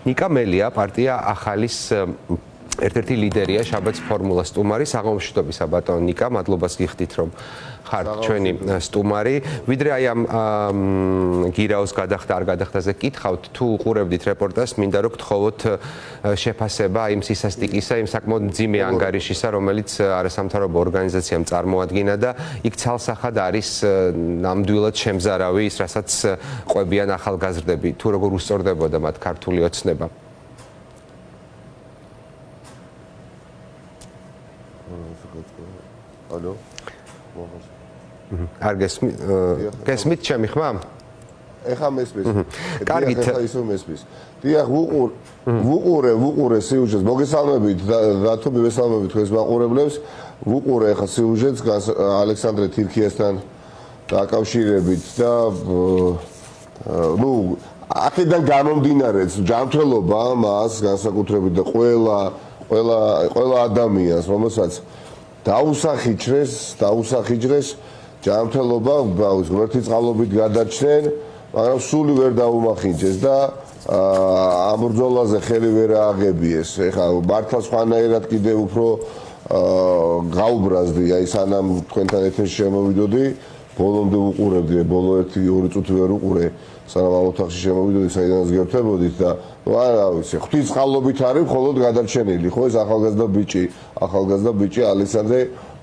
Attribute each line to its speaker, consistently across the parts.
Speaker 1: ნიკა მელია პარტია ახალის ერთ-ერთი ლიდერია შაბათს ფორმულა სტუმარი საღამოშვიდობისა ბატონო ნიკა მადლობას გიხდით რომ ხართ ჩვენი სტუმარი ვიდრე აი ამ გირაოს გადახდა არ გადახდაზე კითხავთ თუ უყურებდით რეპორტაჟს მინდა რომ გთხოვოთ შეფასება იმ სისასტიკისა იმ საკმაოდ მძიმე ანგარიშისა რომელიც არასამთავრობო ორგანიზაციამ წარმოადგინა და იქ ცალსახად არის ნამდვილად შემზარავი ის რასაც ყვებიან ახალგაზრდები თუ როგორ უსწორდებოდა მათ ქართული ოცნება
Speaker 2: Алло.
Speaker 1: არ გესმით ჩემი ხმა?
Speaker 2: ეხა მესმის.
Speaker 1: კარგით.
Speaker 2: ეხა ისო მესმის. დიახ, ვუყურე სიუჟეტს. მოგესალმებით რატო მივესალმებით თქვენს მაყურებლებს. ვუყურე ეხა სიუჟეტს ალექსანდრე თირქიასთან დაკავშირებით და აქედან გამომდინარეც ჯანმრთელობა მას განსაკუთრებით და ყველა ადამიანს რომელსაც დაუსახიჯრეს ჯანმრთელობა ღმერთი წყალობით გადაჩნენ, მაგრამ სული ვერ დაუმახინჯეს და ამ ბრძოლაზე ხელი ვერ ააღებიეს. ეხლა მართლა სხვანაირად კიდევ უფრო გაუბრაზდი, აი სანამ თქვენთან ეთერში შემოვიდოდი, ბოლომდე უყურებდი, ბოლო 1-2 წუთი ვერ უყურე, სანამ ამ ოთახში შემოვიდოდი, საიდანაც გერთვებოდით და არა ვიცი, ღვთის წყალობით არის მხოლოდ გადარჩენილი, ხო ეს ახალგაზრდა ბიჭი ალექსანდრე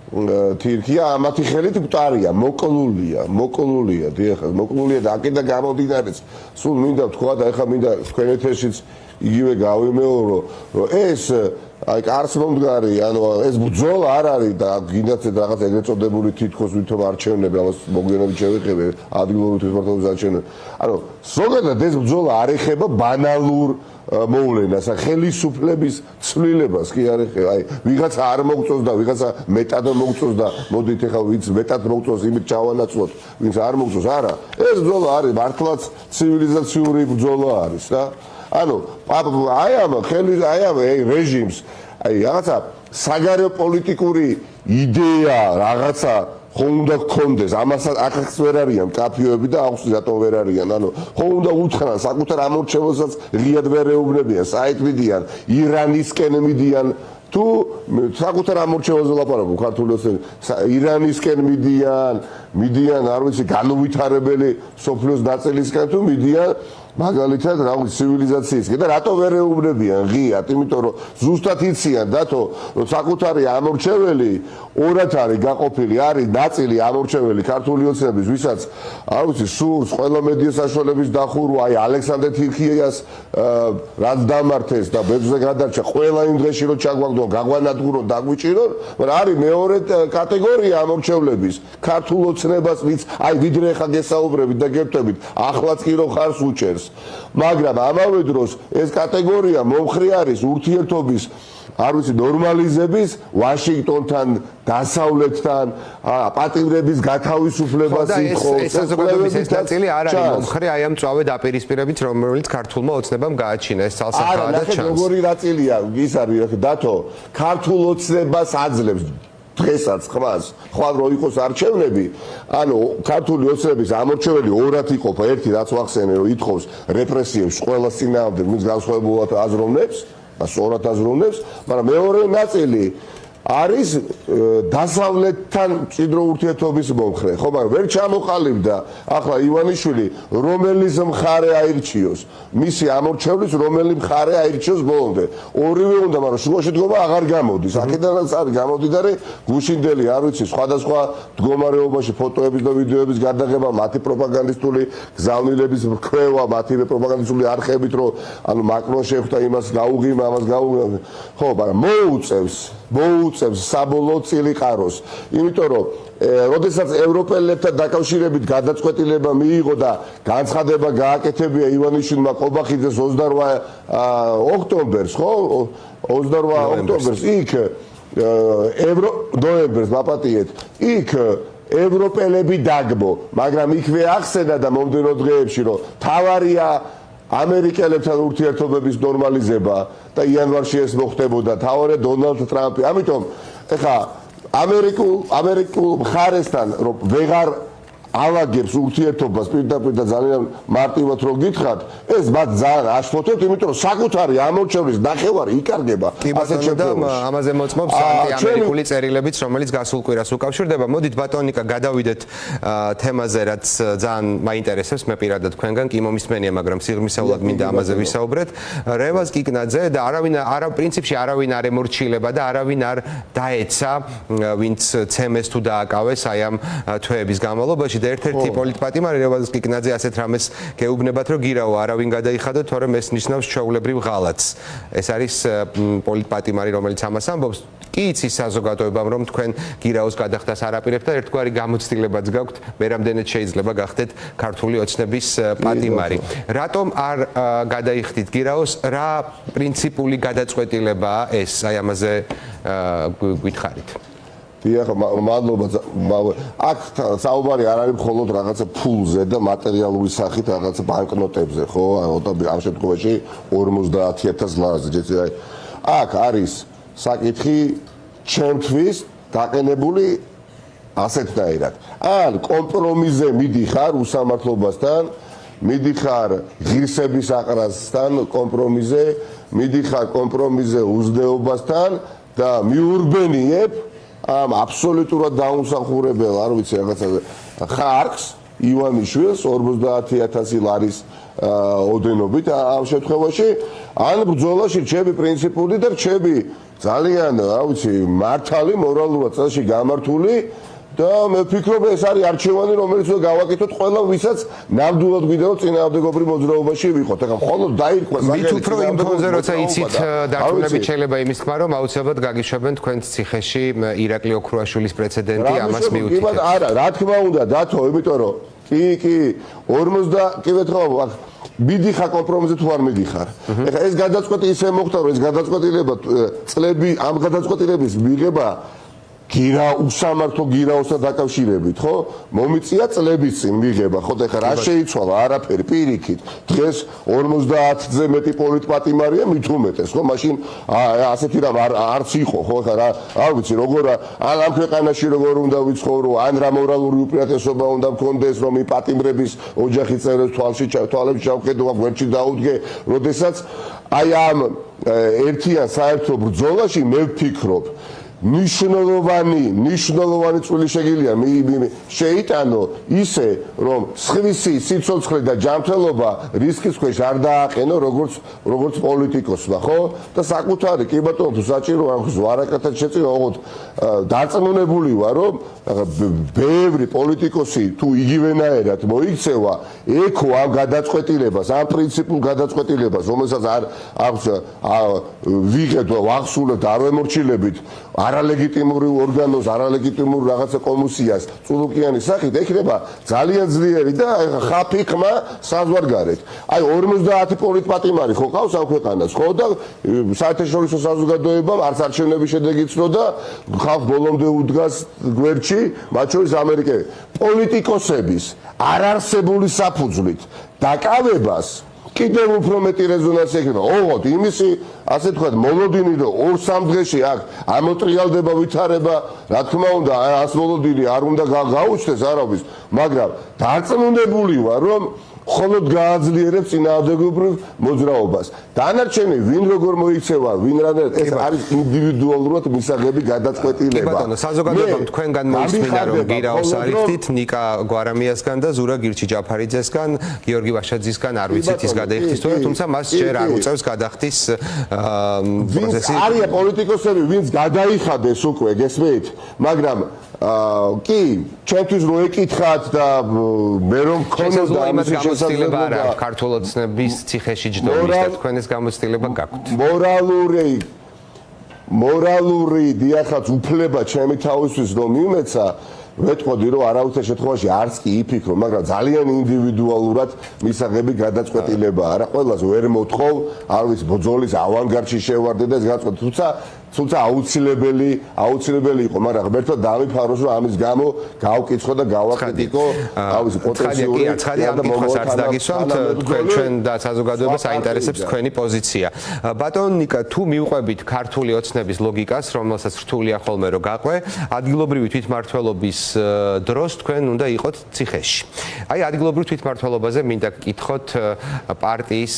Speaker 2: თირქია ამათი ხელით მტარია, მოკლულია, დიახ, მოკლულია და აქედან გამომდინარეც, სულ მინდა ვთქვა და ეხლა მინდა თქვენ ეთერშიც იგივე გავიმეორო, რომ ეს აი კარს მომდგარი, ანუ ეს ბრძოლა არ არის და გინდათ რაღაც ეგრეთ წოდებული თითქოს ვითომ არჩევნები, ამას მოგვიანებით შევეხები, ადგილობრივი თვითმმართველობის არჩევნები. ანუ ზოგადად ეს ბრძოლა არ ეხება ბანალურ მოვლენას, ხელისუფლების ცვლილებას კი არ ეხება. აი ვიღაცა არ მოგწონს და ვიღაცა მეტად მოგწონს და მოდით ეხლა ვინც მეტად მოგწონს, იმით ჩავანაცვლოთ, ვინც არ მოგწონს, არა. ეს ბრძოლა არის მართლაც ცივილიზაციური ბრძოლა არის რა. ანუ აი ამ რეჟიმს აი რაღაცა საგარეო პოლიტიკური იდეა რაღაცა ხომ უნდა გქონდეს ამასაც ახაც ვერ არიან კაფიოები და აუხსი რატომ ვერ არიან ანუ ხომ უნდა უთხრან საკუთარ ამორჩევლსაც ღიად ვერ ეუბნებიან საით მიდიან ირანისკენ მიდიან თუ საკუთარ ამორჩევლზე ლაპარაკობ ქართული ირანისკენ მიდიან არ ვიცი განუვითარებელი სოფლიოს ნაწილისკენ თუ მიდიან მაგალითად რაღაც ცივილიზაციისკენ და რატო ვერ ეუბნებიან ღიად იმიტომ რომ ზუსტად იციან დათო რომ საკუთარი ამორჩეველი ორად არის გაყოფილი არის ნაწილი ამორჩეველი ქართული ოცნების ვისაც არ ვიცი სურს ყველა მედია საშუალების დახურვა აი ალექსანდრე თირქიას რაც დამართეს და ბერძნზე გადარჩა ყველა იმ დღეში რომ ჩაგვაგდონ გაგვანადგურონ დაგვიჭირონ მაგრამ არის მეორე კატეგორია ამორჩევლების ქართულ ოცნებას ვიც აი ვიდრე ხა გესაუბრებით და გერთვებით ახლაც კი რო ხარს უჭერს მაგრამ ამავე დროს ეს კატეგორია მომხრე არის ურთიერთობის არ ვიცი ნორმალიზების ვაშინგტონთან დასავლეთთან პატიმრების გათავისუფლებას ითხოვს
Speaker 1: ეს საზოგადოების ეს ნაწილი არ არის მომხრე აი ამ წავე დაპირისპირებით რომელიც ქართულმა ოცნებამ გააჩინა ეს ცალსახაა და ჩანს
Speaker 2: როგორი ნაწილია ის არის დათო ქართულ ოცნებას აძლევს დღესაც ხმას ხვალ რო იყოს არჩევნები ანუ ქართული ოცნების ამორჩეველი ორად იყოფა ერთი რაც ვახსენე რომ ითხოვს რეპრესიებს ყველა წინააღმდეგ მის განსხვავებულად აზროვნებს და სწორად აზროვნებს მაგრამ მეორე ნაწილი არის დასავლეთთან მჭიდრო ურთიერთობის მომხრე ხო მაგრამ ვერ ჩამოყალიბდა ახლა ივანიშვილი რომელიც მხარე აირჩიოს მისი ამორჩევლის რომელი მხარე აირჩიოს ბოლომდე ორივე უნდა მაგრამ შუაში დგომა აღარ გამოდის აქედანაც არის გამოდიდარი გუშინდელი არ ვიცი სხვადასხვა მდგომარეობაში ფოტოების და ვიდეოების გადაღება მათი პროპაგანდისტული გზავნილების მქრევა მათი პროპაგანდისტული არხებით რომ ანუ მაკრონ შეხვდა იმას გაუღიმა ამას გაუღიმა ხო მაგრამ მოუწევს საბოლოო წილიყაროს იმიტომ რომ როდესაც ევროპელებთან დაკავშირებით გადაწყვეტილება მიიღო და განცხადება გააკეთებია ივანიშვილმა ყობახიძეს 28 ოქტომბერს ხო 28 ოქტომბერს იქ ნოემბერს მაპატიეთ იქ ევროპელები დაგბო მაგრამ იქვე ახსენა და მომდენო დღეებში რომ თავარია ამერიკელებთან ურთიერთობების ნორმალიზება და იანვარში ეს მოხდებოდა თავარია დონალდ ტრამპი ამიტომ ეხა ამერიკულ მხარესთან რომ ვეღარ ალაგებს ურთიერთობას პირდაპირ და ძალიან მარტივად რო გითხრათ, ეს მათ ძალიან აშფოთებთ, იმიტომ რომ საკუთარი ამორჩევრის ნახევარი იკარგება.
Speaker 1: კი ბატონო და ამაზე მოწმობს ანტიამერიკული წერილებიც, რომელიც გასულ კვირას უკავშირდება. მოდით ბატონიკა გადავიდეთ თემაზე, რაც ძალიან მაინტერესებს მე პირადად თქვენგან, კი მომისმენია, მაგრამ სიღრმისეულად მინდა ამაზე ვისაუბრეთ. რევაზ კიკნაძე და პრინციპში არავინ არ ემორჩილება და არავინ არ დაეცა, ვინც ცემეს თუ დააკავეს აი ამ თვეების განმავლობაში. ერთ-ერთი პოლიტპატიმარი რევაზ კიკნაძე ასეთ რამეს გეუბნებათ, რომ გირაო არავინ გადაიხადოთ, თორემ ეს ნიშნავს ჩვეულებრივ ღალატს. ეს არის პოლიტპატიმარი, რომელიც ამას ამბობს. კი იცის საზოგადოებამ, რომ თქვენ გირაოს გადახდას არ აპირებთ და ერთგვარი გამოცდილებაც გაქვთ, მე რამდენად შეიძლება გახდეთ ქართული ოცნების პატიმარი. რატომ არ გადაიხდით გირაოს? რა პრინციპული გადაწყვეტილებაა ეს? აი ამაზე გითხარით.
Speaker 2: დიახ, მადლობა. აქ საუბარი არ არის მხოლოდ რაღაცა ფულზე და მატერიალური სახით რაღაცა ბანკნოტებზე, ხო? ამ შემთხვევაში 50000 ლარზე. აქ არის საკითხი ჩემთვის დაყენებული ასეთნაირად. ან კომპრომისზე მიდიხარ უსამართლობასთან, მიდიხარ ღირსების აყრასთან კომპრომისზე, მიდიხარ კომპრომისზე უზნეობასთან და მიურბენიებ ამ აბსოლუტურად დაუმსახურებელ, არ ვიცი, რაღაცა ხარკს, ივანიშვილს 50000 ლარის ოდენობით ამ შემთხვევაში, ან ბრძოლაში რჩები პრინციპული და რჩები ძალიან, რა ვიცი, მართალი, მორალურად წელში გამართული და მე ვფიქრობ, ეს არის არჩევანი, რომელიც უნდა გავაკეთოთ ყველა, ვისაც ნამდვილად გვინდა რომ წინააღმდეგობრივ მოძრაობაში ვიყოთ. ეხლა მხოლოდ დაირქვა
Speaker 1: საკითხი. მით უფრო იმ ფონზე, როცა იცით დარწმუნებით შეიძლება იმის თქმა, რომ აუცილებლად გაგიშვებენ თქვენს ციხეში ირაკლი ოქრუაშვილის პრეცედენტი ამას მიუთითებს.
Speaker 2: არა, რა თქმა უნდა, დათო, იმიტომ რომ კი 50 კი ვეთხოვ, მიდიხარ კომპრომისზე თუ არ მიდიხარ. ეხლა ეს გადაწყვეტი ისე მოხდა, რომ ეს გადაწყვეტილება წლები ამ გადაწყვეტილების მიღება უსამართლო გირაოსთან დაკავშირებით, ხო? მომიწია წლების წინ მიღება, ხო? ეხლა რა შეიცვალა? არაფერი, პირიქით. დღეს 50-ზე მეტი პოლიტპატიმარია, მით უმეტეს, ხო? მაშინ ასეთი რამ არც იყო, ხო? ეხლა არ ვიცი, როგორ ან ამ ქვეყანაში როგორ უნდა ვიცხოვრო, ან რა მორალური უპირატესობა უნდა მქონდეს, რომ იმ პატიმრების ოჯახი წევრებს თვალებში ჩავხედო, გვერდში დაუდგე, როდესაც აი ამ ერთიან საერთო ბრძოლაში მე ვფიქრობ, ნიშნულოვანი წვლილი შეგიძლია შეიტანო ისე, რომ სხვისი სიცოცხლე და ჯანმრთელობა რისკის ქვეშ არ დააყენო როგორც პოლიტიკოსმა, ხო? და საკუთარი კი ბატონო, თუ საჭირო ამ ზვარაკეთად შეწივა, ოღონდ დარწმუნებული ვარ, რომ ბევრი პოლიტიკოსი თუ იგივენაერად მოიქცევა ეკო ამ გადაწყვეტილებას, ამ პრინციპულ გადაწყვეტილებას, რომელსაც არ ვიღებთ, ვახსულებთ, არ ვემორჩილებით არალეგიტიმური ორგანოს, არალეგიტიმურ რაღაცა კომისიას წულუკიანი სახით, ეხება ძალიან ძლიერი და ხაფი ხმა საზღვარგარეთ. აი 50 პოლიტპატიმარი ხო ყავს ამ ქვეყანას, ხო? და საერთაშორისო საზოგადოებამ არც არჩევნების შედეგი იცნო და ხალხ ბოლომდე უდგას გვერდში, მათ შორის ამერიკელი პოლიტიკოსების არარსებული საფუძვლით დაკავებას კიდევ უფრო მეტი რეზონანსი ექნება. ოღონდ იმისი, ასე თქვა, მოლოდინი რომ 2-3 დღეში აქ ამოტრიალდება ვითარება, რა თქმა უნდა, ას მოლოდინი არ უნდა გაუჩნდეს არავის, მაგრამ დარწმუნებული ვარ, რომ მხოლოდ გააძლიერებს წინააღმდეგობრივ მოძრაობას. დანარჩენი ვინ როგორ მოიქცევა, ვინ რადგან ეს არის ინდივიდუალურად მისაღები გადაწყვეტილება.
Speaker 1: კი ბატონო, საზოგადოებამ თქვენგან მოისმინა, რომ გირაოს არიხდით, ნიკა გვარამიასგან და ზურა გირჩი-ჯაფარიძესგან, გიორგი ვაშაძისგან არ ვიცით ის გადაიხდის თუ არა, თუმცა მას ჯერ არ უწევს გადახდის პროცესი.
Speaker 2: არია პოლიტიკოსები, ვინც გადაიხადეს უკვე, გესმით, მაგრამ კი, ჩემთვის რო ეკითხათ და მე რომ მქონოდა
Speaker 1: ამის გამოცდილება არ აქვს ქართულ ოცნების ციხეში ჯდომის და თქვენ ეს გამოცდილება გაქვთ.
Speaker 2: მორალური დიახაც უფლება ჩემი თავისთვის რომ მიმეცა, ვეთყოდი რომ არავითარ შემთხვევაში არც კი იფიქრო, მაგრამ ძალიან ინდივიდუალურად მისაღები გადაწყვეტილებაა. არა ყველას ვერ მოთხოვ, არ ვიცი, ბრძოლის ავანგარდში შევარდე და ეს გადაწყვეტილება. თუმცა თუმცა აუცილებელი იყო, მაგრამ ღმერთმა დავიფაროს, რომ ამის გამო გავკითხო და გავაკრიტიკო ავის პოტენციური
Speaker 1: და მომავალ არც დაგისვამთ ჩვენ და საზოგადოებას აინტერესებს თქვენი პოზიცია. ბატონ ნიკა, თუ მივყვებით ქართული ოცნების ლოგიკას, რომელსაც რთულია ხოლმე რომ გაყვე, ადგილობრივი თვითმმართველობის დროს თქვენ უნდა იყოთ ციხეში. აი ადგილობრივ თვითმმართველობაზე მინდა გკითხოთ პარტიის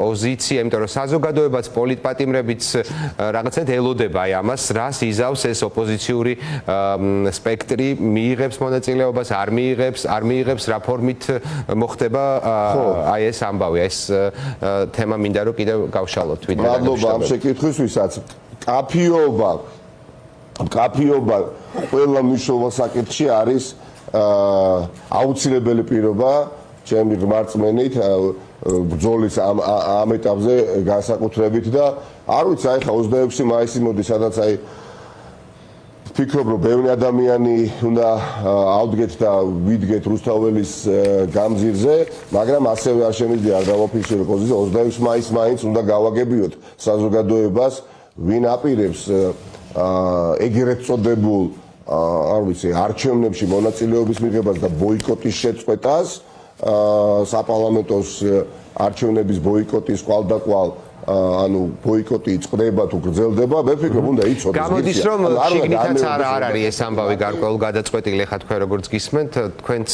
Speaker 1: პოზიცია, იმიტომ რომ საზოგადოებაც პოლიტპატიმრებიც რაღაცნაირად ელოდება აი ამას, რას იზავს ეს ოპოზიციური სპექტრი, მიიღებს მონაწილეობას, არ მიიღებს, რა ფორმით მოხდება აი ეს ამბავი, ეს თემა მინდა რომ კიდევ გავშალოთ ვიდრე
Speaker 2: მადლობა ამ შეკითხვისთვისაც. კაფიობა ყველა მნიშვნელოვან საკითხში არის აუცილებელი პირობა ჩემი რწმენით ბრძოლის ამ ეტაპზე განსაკუთრებით და არ ვიცი აი ხა 26 მაისი მოდი სადაც აი ფიქრობ რომ ბევრი ადამიანი უნდა ავდგეთ და ვიდგეთ რუსთაველის გამზირზე, მაგრამ ასევე არ შემიძლია არ დავაფიქსირო პოზიცია 26 მაისს მაინც უნდა გავაგებიოთ საზოგადოებას, ვინ აპირებს ეგრეთ წოდებულ არ ვიცი არჩევნებში მონაწილეობის მიღებას და ბოიკოტის შეწყვეტას, საპარლამენტოს არჩევნების ბოიკოტის კვალდაკვალ ანუ ბოიკოტი წყდება თუ გრძელდება, მე ვფიქრობ უნდა იცოდეს.
Speaker 1: გამოდის რომ შიგნითაც არ არის ეს ამბავი გარკვეულ გადაწყვეტილი, ხა თქვენ როგორც გისმენთ, თქვენც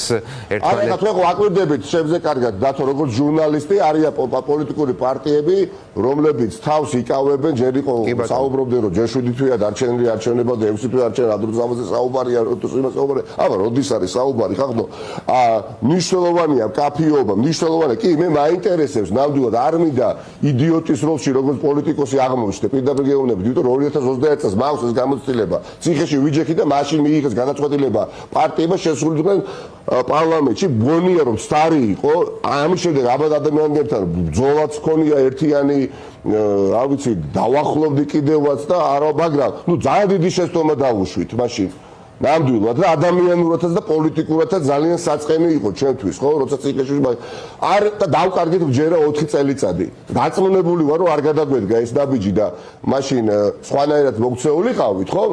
Speaker 1: ერთმანეთს
Speaker 2: არა, თქვენ აკვირდებით შემზე კარგად, დათო როგორც ჟურნალისტი არიან პოლიტიკური პარტიები, რომლებიც თავს იკავებენ, ჯერ იყო საუბრობდნენ რომ ჯერ 7 თვეა დარჩენილი არჩევნება და 6 თვე არჩევნა, ამდროს ამაზე საუბარია, საუბარი, აბა როდის არის საუბარი, ხახნო, მნიშვნელოვანია კაფიობა, მნიშვნელოვანია, კი, მე მაინტერესებს ნამდვილად არ მინდა იდიოტის როლში როგორც პოლიტიკოსი აღმოჩნდე, პირდაპირ გეუბნებით, იმიტომ რომ 2021 წელს მაქვს ეს გამოცდილება, ციხეში ვიჯექი და მაშინ მიიღეს განაცხადება პარტიებმა შესრულდნენ პარლამენტში, გონია რომ სტარი იყო, ამის შემდეგ აბა ადამიანებთან ბრძოლაც ქონია ერთიანი, არ ვიცი, დავახლოვდი კიდევაც და არა, მაგრამ ნუ ძალიან დიდი შეცდომა დავუშვით მაშინ. ნამდვილად და ადამიანურადაც და პოლიტიკურადაც ძალიან საწყენი იყო ჩვენთვის, ხო, როცა ციხეში არ და დავკარგეთ ჯერა 4 წელიწადი. დაწმუნებული ვარ, რომ არ გადაგვედგა ეს ნაბიჯი და მაშინ სხვანაირად მოქცეულიყავით, ხო?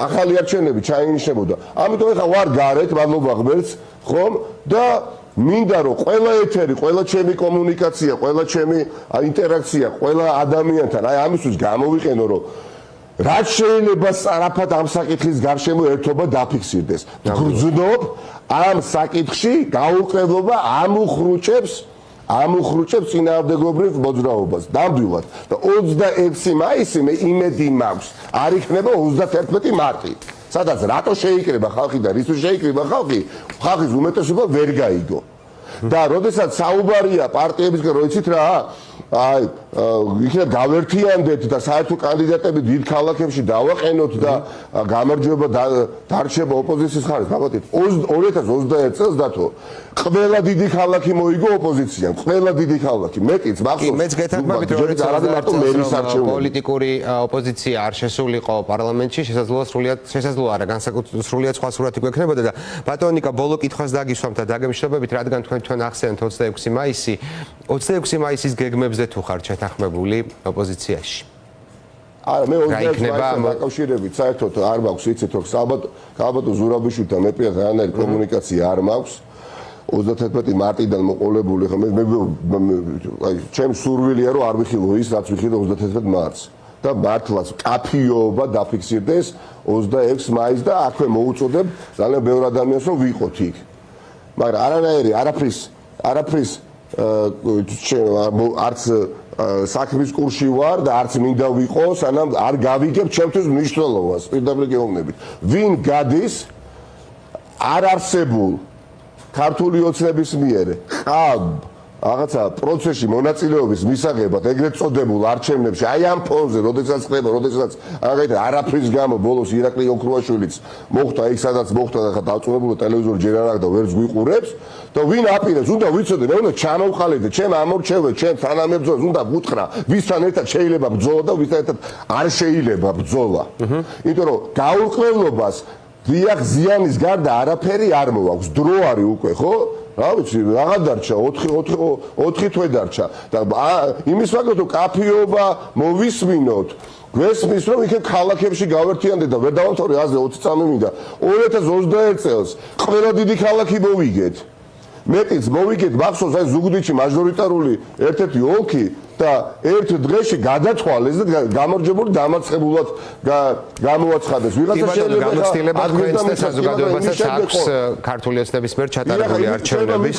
Speaker 2: ახალი არჩევნები ჩაინიშნებოდა. ამიტომ ეხლა ვარ გარეთ, მადლობა ღმერთს, ხომ? და მინდა რომ ყველა ეთერი, ყველა ჩემი კომუნიკაცია, ყველა ჩემი ინტერაქცია, ყველა ადამიანთან, აი ამისთვის გამოვიყენო, რომ რაც შეიძლება სწრაფად ამ საკითხის გარშემო ერთობა დაფიქსირდეს. გრძნობ ამ საკითხში გაუყრებლობა ამუხრუჭებს წინააღმდეგობრივ მოძრაობას. ნამდვილად და 26 მაისი მე იმედი მაქვს, არ იქნება 31 მარტი. სადაც რატო შეიკრება ხალხი და რისთვის შეიკრება ხალხი, ხალხის უმეტესობა ვერ გაიგო. და როდესაც საუბარია პარტიებისგან, რომ იცით რა, აი, იქნებ გავერთიანდეთ და საერთო კანდიდატები დიდ ქალაქებში დავაყენოთ და გამარჯვება დარჩება ოპოზიციის ხარეს. გაბატონეთ, 2021 წელს დათო, ყველა დიდი ქალაქი მოიგო ოპოზიციამ, ყველა დიდი ქალაქი, მეტიც მახსოვს.
Speaker 1: მეც გეთანხმებით, რომ პოლიტიკური ოპოზიცია არ შესულიყო პარლამენტში, შესაძლოა არა, განსაკუთრებით სრულიად სხვა სურათი გვექნებოდა და ბატონ ნიკა, ბოლო კითხვას დაგისვამთ და დაგემშვიდობებით, რადგან თქვენ ახსენეთ 26 მაისი, 26 მაისის გეგმებზე თუ ხართ შეთანხმებული ოპოზიციაში?
Speaker 2: არა, მე 26 მაისთან დაკავშირებით საერთოდ არ მაქვს, იცით რომ საბატო ზურაბიშვილთან მე პირადად არანაირი კომუნიკაცია არ მაქვს. 31 მარტიდან მოყოლებული ხომ აი ჩემს სურვილია რომ არ ვიხილო ის რაც ვიხილო 31 მარტს და მართლაც კაფიობა დაფიქსირდეს 26 მაისს და აქვე მოუწოდებ ძალიან ბევრ ადამიანს რომ ვიყოთ იქ. მაგრამ არაფრის არც საქმის კურსში ვარ და არც მინდა ვიყო, სანამ არ გავიგებ ჩემთვის მნიშვნელობას, პირდაპირ გეუბნებით. ვინ გადის არ არსებულ ქართული ოცნების მიერ რაღაცა პროცესში მონაწილეობის მისაღებად ეგრეთ წოდებულ არჩევნებში, აი ამ ფონზე, როდესაც ხდება, როდესაც არაფრის გამო ბოლოს ირაკლი ოქრუაშვილიც მოხდა იქ, სადაც მოხდა და ხა დაწუნებული ტელევიზორი ჯერ არ აქვს და ვერც გვიყურებს და ვინ აპირებს, უნდა ვიცოდე, მე უნდა ჩამოვხალიდე, ჩემ ამორჩევებს, ჩემ თანამებრძოლებს უნდა ვუთხრა, ვისთან ერთად შეიძლება ბრძოლა და ვისთან ერთად არ შეიძლება ბრძოლა. იმიტომ რომ გაურკვევლობას დიახ ზიანის გარდა არაფერი არ მოაქვს, დრო არის უკვე, ხო? რა ვიცი, რაღა დარჩა, 4 თვე დარჩა და იმის მაგათ რომ კაფიობა მოვისმინოთ გვესმის რომ იქ ქალაქებში გავერთიანდეთ და ვერ დავამთავრე აზრი 20 წამი მინდა 2021 წელს ყველა დიდი ქალაქი მოვიგეთ მეტიც მოვიგეთ მახსოვს აი ზუგდიდში მაჟორიტარული ერთ-ერთი ოლქი და ერთ დღეში გადათვალეს და გამარჯვებული დამარცხებულად გამოაცხადეს ვიღაცა
Speaker 1: შეიძლება გამოცდილება თქვენს და საზოგადოებასაც აქვს ქართული ოცნების მიერ ჩატარებული არჩევნების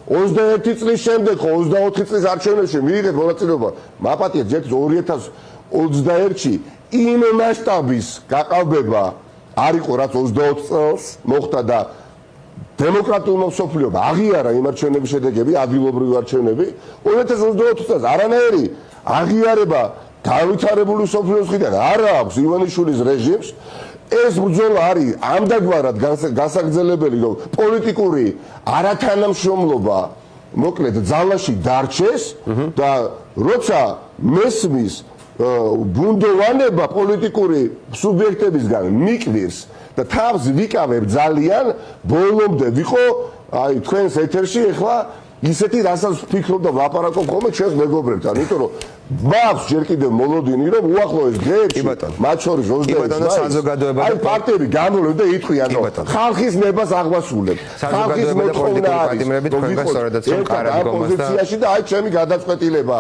Speaker 2: 21 წლის შემდეგ ხო 24 წლის არჩევნებში მიიღეთ მონაწილეობა მაპატიეთ ჯერ 2021-ში იმ მასშტაბის გაყალბება არ იყო რაც 20 წელს მოხდა და დემოკრატიულმა მსოფლიომ აღიარა იმ არჩევნების შედეგები, ადგილობრივი არჩევნები 2024 წელს არანაირი აღიარება დავითარებული მსოფლიოს მხრიდან არ აქვს ივანიშვილის რეჟიმს ეს ბრძოლა არის ამდაგმარად გასაგრძელებელი რომ პოლიტიკური არათანამშრომლობა მოკლედ ძალაში დარჩეს და როცა მესმის ბუნდოვანება პოლიტიკური სუბიექტებისგან მიკვირს და თავს ვიკავებ ძალიან ბოლომდე ვიყო აი თქვენს ეთერში ეხლა ისეთი რასაც ვფიქრობ და ვლაპარაკობ ხოლმე ჩვენს მეგობრებთან იმიტომ რომ მაქვს ჯერ კიდევ მოლოდინი რომ უახლოეს დღეებში მათ შორის 26 აი პარტიები გამოვიდნენ და იტყვიან რომ ხალხის ნებას აღვასრულებ ხალხის მოთხოვნა არის რომ პოზიციაში და აი ჩემი გადაწყვეტილება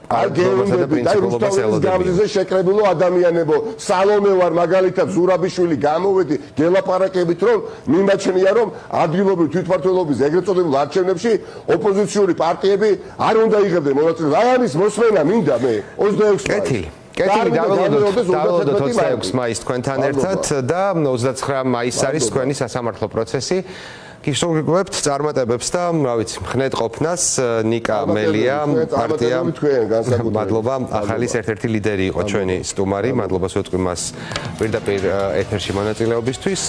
Speaker 2: აი გეუბნები და რუსთავის გამზიზე შეკრებილო ადამიანებო სალომე ვარ მაგალითად ზურაბიშვილი გამოვედი გელაპარაკებით რომ მიმაჩნია რომ ადგილობრივი თვითმმართველობის ეგრეთ წოდებულ არჩევნებში ოპოზიციური პარტიები არ უნდა იღებდნენ მონაწილეობას აი ამის მოსმენა მინდა მე 26
Speaker 1: კეთილი დავალოდოთ 26 მაისს თქვენთან ერთად და 29 მაისს არის თქვენი სასამართლო პროცესი გისურვებთ წარმატებებს და რა ვიცი მხნედ ყოფნას ნიკა მელია პარტია მადლობა ახალის ერთ-ერთი ლიდერი იყო ჩვენი სტუმარი მადლობა სვეტყვი მას პირდაპირ ეთერში მონაწილეობისთვის